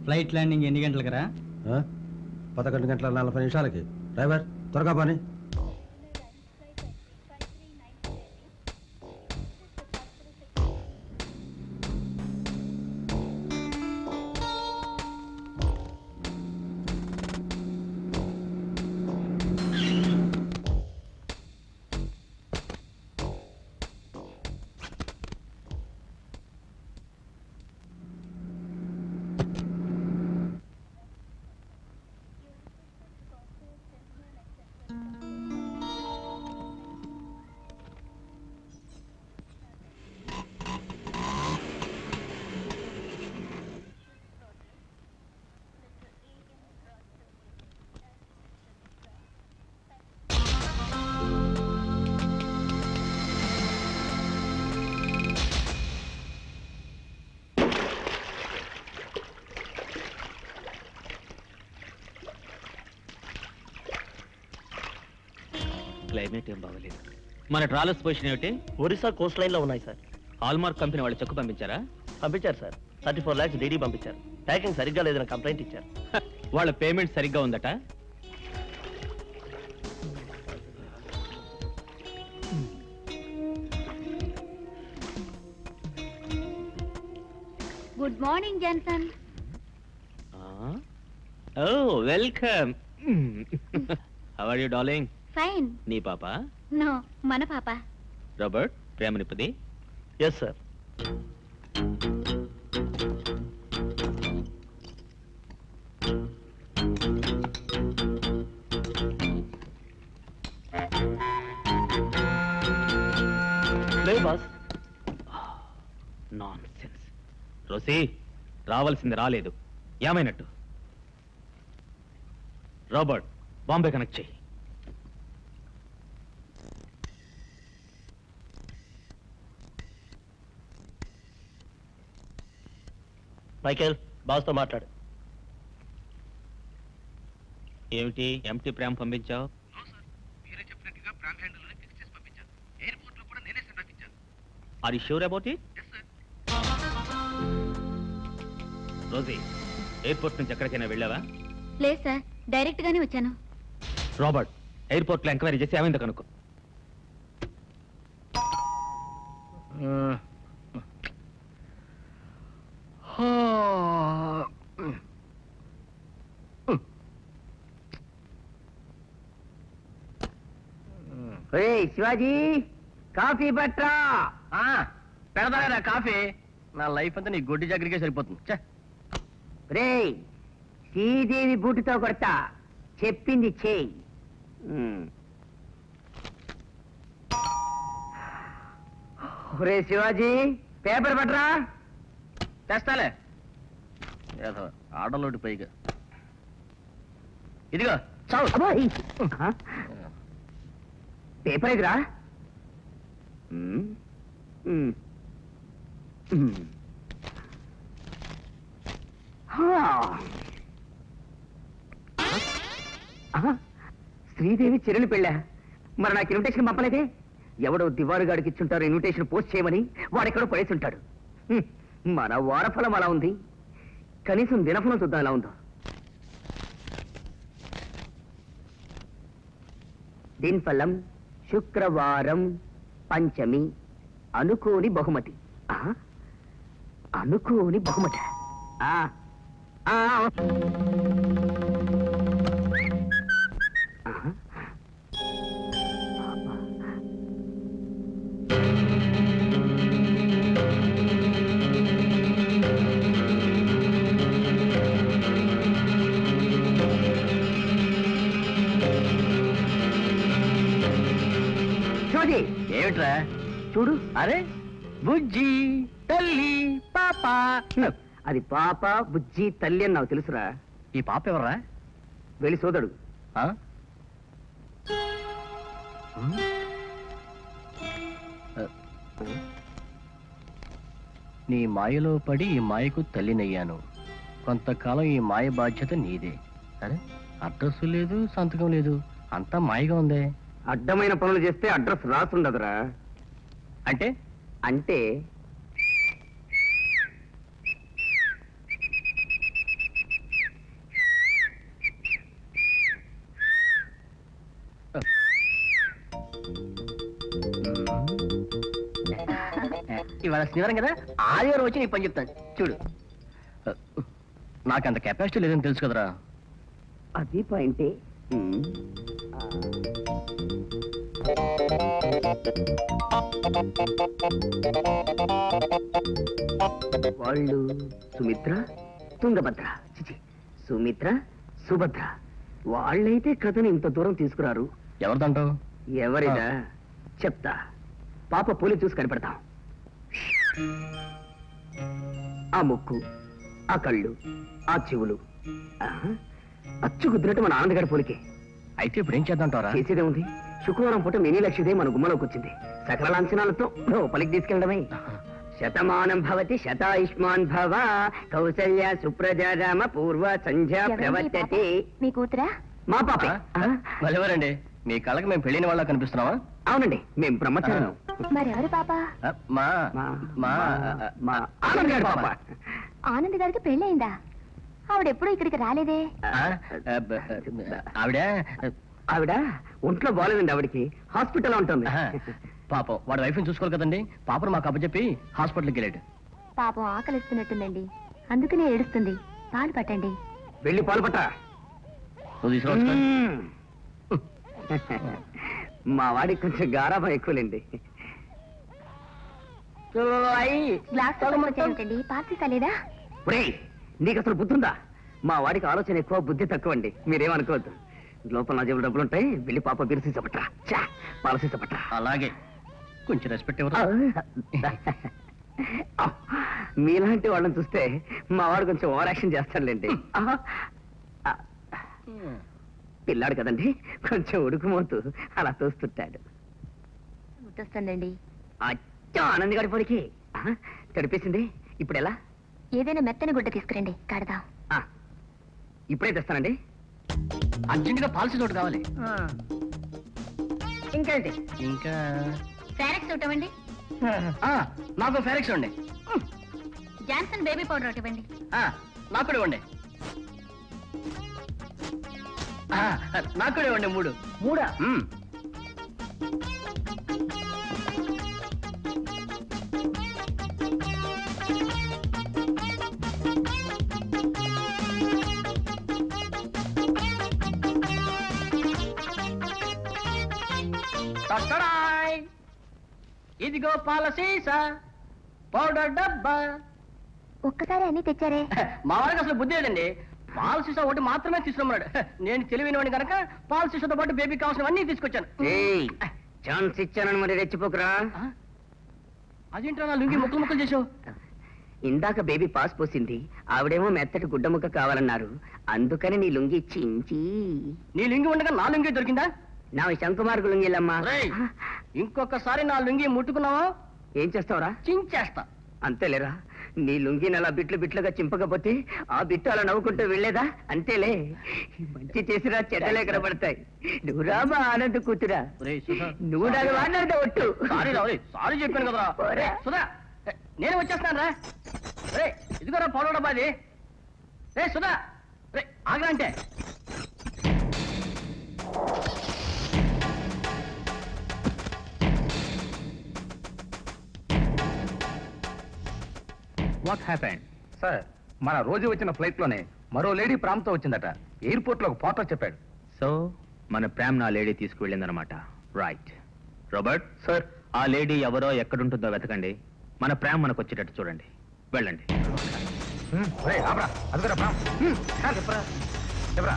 Flight landing ఎన్ని గంటలకు రా? 11:40 డ్రైవర్ త్వరగా పని. క్లైమేట్ ఏం బాగలేదు. మన ట్రావెల్స్ పొజిషన్ ఏమిటి? ఒరిస్సా కోస్ట్ లైన్ లో ఉన్నాయి సార్. హాల్మార్క్ కంపెనీ వాళ్ళు చెక్కు పంపించారా? పంపించారు సార్. 34 lakhs డీడీ పంపించారు. ప్యాకింగ్ సరిగ్గా లేదని కంప్లైంట్ ఇచ్చారు. వాళ్ళ పేమెంట్ సరిగ్గా ఉందట. Good morning Johnson. Oh welcome. How are you darling? Fine. నీ పాప? నో, మన పాప. రాబర్ట్ ప్రేమనిపది? Yes sir. లేదు బాస్. నాన్సెన్స్. రోసీ రావాల్సింది రాలేదు, ఏమైనట్టు? రాబర్ట్ బాంబే కనెక్ట్ చేయి. మైకేల్ బాస్తో మాట్లాడు. ఏమిటి ఎంటీ ప్రేమ పంపించావు? Are you sure about it? Rosie airport నుంచి ఎక్కడికైనా వెళ్ళావా? లేదు సార్, డైరెక్ట్ గానే వచ్చాను. రాబర్ట్ ఎయిర్పోర్ట్ లో ఎంక్వైరీ చేసి ఏమైందో కనుక్కో. శివాజీ కాఫీ పట్రా. పెడతారా కాఫీ? నా లైఫ్ అంతా నీ గొడ్డి జాగ్రత్తగా సరిపోతుంది. రే శ్రీదేవి బూటుతో కొడతా, చెప్పింది చేయి. రే శివాజీ పేపర్ పట్రా. తెస్తాలే. ఆడలోటి పైగా ఇదిగో చావు. పేపర్ ఎదురా. శ్రీదేవి చెరుని పెళ్ళా? మరి నాకు ఇన్విటేషన్ పంపలేదే? ఎవడో దివారుగాడికి ఇచ్చుంటారు ఇన్విటేషన్ పోస్ట్ చేయమని, వాడెక్కడో పడేసి ఉంటాడు. మన వారఫలం అలా ఉంది, కనీసం దినఫలం చూద్దాం ఎలా ఉందో. దినఫలం శుక్రవారం పంచమి, అనుకోని బహుమతి. అనుకోని బహుమతి. చూడి ఏమిట్రా? చూడు. అరే బుజ్జి తల్లి పాప. అది పాప బుజ్జి తల్లి అని నాకు తెలుసురా. ఈ పాప ఎవర్రా? వెళ్ళి సోదడు. నీ మాయలో పడి ఈ మాయకు తల్లినయ్యాను. కొంతకాలం ఈ మాయ బాధ్యత నీదే. సరే, అడ్రస్ లేదు, సంతకం లేదు, అంతా మాయగా ఉందే. అడ్డమైన పనులు చేస్తే అడ్రస్ రాసుండదురా. అంటే అంటే ఇవాళ శనివారం కదా, ఆదివారం వచ్చి నీ పని చెప్తాను చూడు. నాకంత కెపాసిటీ లేదని తెలుసు కదరా. అది పాయింటే. వాళ్ళు సుమిత్ర, తుంగభద్ర, చిచి సుమిత్ర, సుభద్ర. వాళ్ళైతే కథను ఇంత దూరం తీసుకురారు. ఎవరిదంటావు? ఎవరిదా చెప్తా. పాప పూలి చూసి కనిపెడతాం. ఆ ముక్కు, ఆ కళ్ళు, ఆ చెవులు అచ్చు కుదిరినట్టు మన ఆనందగారి పోలికే. అయితే ఇప్పుడు ఏం చేద్దాంటారా? చేసేదే ఉంది. శుక్రవారం పూట మినీ లక్ష్మిదే మన గుమ్మలోకి వచ్చింది. సకల లాంఛనాలతో లోపలికి తీసుకెళ్ళడమే. శతమానం భవతి శతాయుష్మాన్ భవ, కౌసల్య సుప్రజా రామ పూర్వ సంధ్యా ప్రవర్తతే. మీ కూతురా? మా పాప. మరెవరండి? మీ కళ్ళకి మేము పెళ్ళిన వాళ్ళ కనిపిస్తున్నావా? అవునండి, మేము బ్రహ్మచారం. మరెవరు పాప? మా మా మా ఆనంద్ గారి పాప. ఆనంద్ గారికి పెళ్ళయిందా? ఆవిడెప్పుడు ఇక్కడికి రాలేదే. ఆవిడ ఆవిడ ఒంట్లో బాగాలేదండి. ఆవిడకి హాస్పిటల్ ఉంటుంది. పాపం వాడి వైఫ్ని చూసుకోవాలి కదండి. పాపను మాకు అప్పచెప్పి హాస్పిటల్కి వెళ్ళాడు. పాపం ఆకలిస్తున్నట్టుందండి, అందుకనే ఏడుస్తుంది. పాలు పట్టండి. వెళ్ళి పాలు పట్ట. నువ్వు తీసుకురావచ్చు. మా వాడికి కొంచెం గారాబం ఎక్కువలేండి. గ్లాస్ ఏంటండి, పాలు తీసలేదా? ఒరేయ్, నీకు అసలు బుద్ధి ఉందా? మా వాడికి ఆలోచన ఎక్కువ, బుద్ధి తక్కువ అండి. మీరేమనుకోవద్దు. లోపల నా జేబులు డబ్బులు ఉంటాయి. వెళ్ళి పాప బీరు సీసపట్రా, పాల సీసపట్రా. అలాగే, కొంచెం రెస్పెక్ట్ ఎవరు? మీలాంటి వాళ్ళని చూస్తే మా వాడు కొంచెం ఓవర్ యాక్షన్ చేస్తాడులేండి. పిల్లాడు కదండి, కొంచెం ఉడుకుమోతూ అలా తోస్తుంటాడు. గుర్తొస్తుందండి. అచ్చా ఆనంద్ గారి పొడికి తడిపేసింది. ఇప్పుడు ఎలా? ఏదైనా మెత్తని గుడ్డ తీసుకురండి, కడదాం. ఇప్పుడే తెస్తానండి. అర్జెంటుగా పాలసీ తోటి కావాలి. ఇంకేంటి? ఇంకా ఫారెక్స్ ఒకటి ఇవ్వండి. నాకు ఫారెక్స్ ఇవ్వండి. జాన్సన్ బేబీ పౌడర్ ఒకటి ఇవ్వండి. నాకు కూడా ఇవ్వండి. నాకు కూడా ఇవ్వండి. మూడా? ఇదిగో పాల సీసా, పౌడర్ డబ్బా. ఒక్కసారి అన్ని తెచ్చారే. మా వారికి అసలు బుద్ధి లేదండి. పాల సీసా ఒకటి మాత్రమే తీసుకున్నాడు. నేను తెలివినవాడిని కనుక పాల సీసాతో పాటు బేబీకి కావాల్సినవన్నీ తీసుకొచ్చాను. ఛాన్స్ ఇచ్చానని మరి రెచ్చిపోకురా. అదేంటో నా లుంగి ముక్కలు ముక్కలు చేసావు. ఇందాక బేబీ పాస్ పోసింది. ఆవిడేమో మెత్తటి గుడ్డ ముక్క కావాలన్నారు. అందుకని నీ లుంగి చించి. నీ లుంగి ఉండగా నా లుంగి దొరికిందా? నా శంకుమార్గు లుంగిలమ్మా. ఇంకొకసారి నా లుంగి ముట్టుకున్నావా ఏం చేస్తావురా? చించేస్తా. అంతేలేరా, నీ లుంగిని అలా బిట్లు బిట్లుగా చింపకపోతే ఆ బిట్టు అలా నవ్వుకుంటూ వెళ్ళేదా? అంతేలే, మంచి చేసిరా చెడ్డలే కనబడతాయి. నువ్వు రామా ఆనంద్ కూతురా, నువ్వు నాకు మాట్లాడితే ఒట్టు. సారీ చెప్పాను కదరా. సుధా, నేను వచ్చేస్తాను రా. రే ఇదిగోరా పౌడర్ డబ్బా అది. రే సుధా, రే ఆగరా అంటే. What happened? సార్, మన రోజు వచ్చిన ఫ్లైట్ లోనే మరో లేడీ ప్రామ్తో వచ్చిందట. ఎయిర్పోర్ట్ లో ఒక పోర్టర్ చెప్పాడు. సో మన ప్రేమ్ నా లేడీ తీసుకువెళ్ళిందనమాట. రైట్. రాబర్ట్ సార్, ఆ లేడీ ఎవరో ఎక్కడుంటుందో వెతకండి. మన ప్రేమ్ మనకు వచ్చేటట్టు చూడండి. వెళ్ళండి. అదిగోరా ప్రామ్. చెప్పరా చెప్పరా.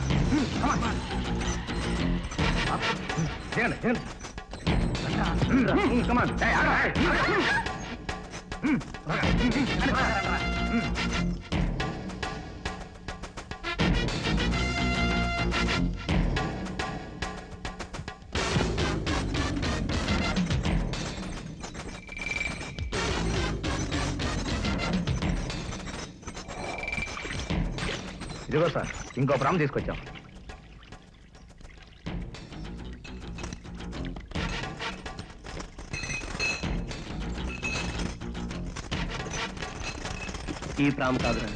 ఇదిగో సార్, ఇంకో ప్రామ్ తీసుకొచ్చాం. ఈ ప్రామ్ కాదురా,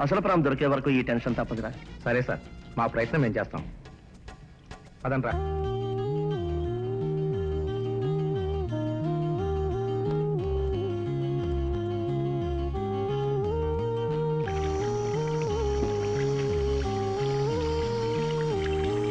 అసలు ప్రామ్ దొరికే వరకు ఈ టెన్షన్ తప్పదురా. సరే సార్, మా ప్రయత్నం మేము చేస్తాం. అదంట్రా.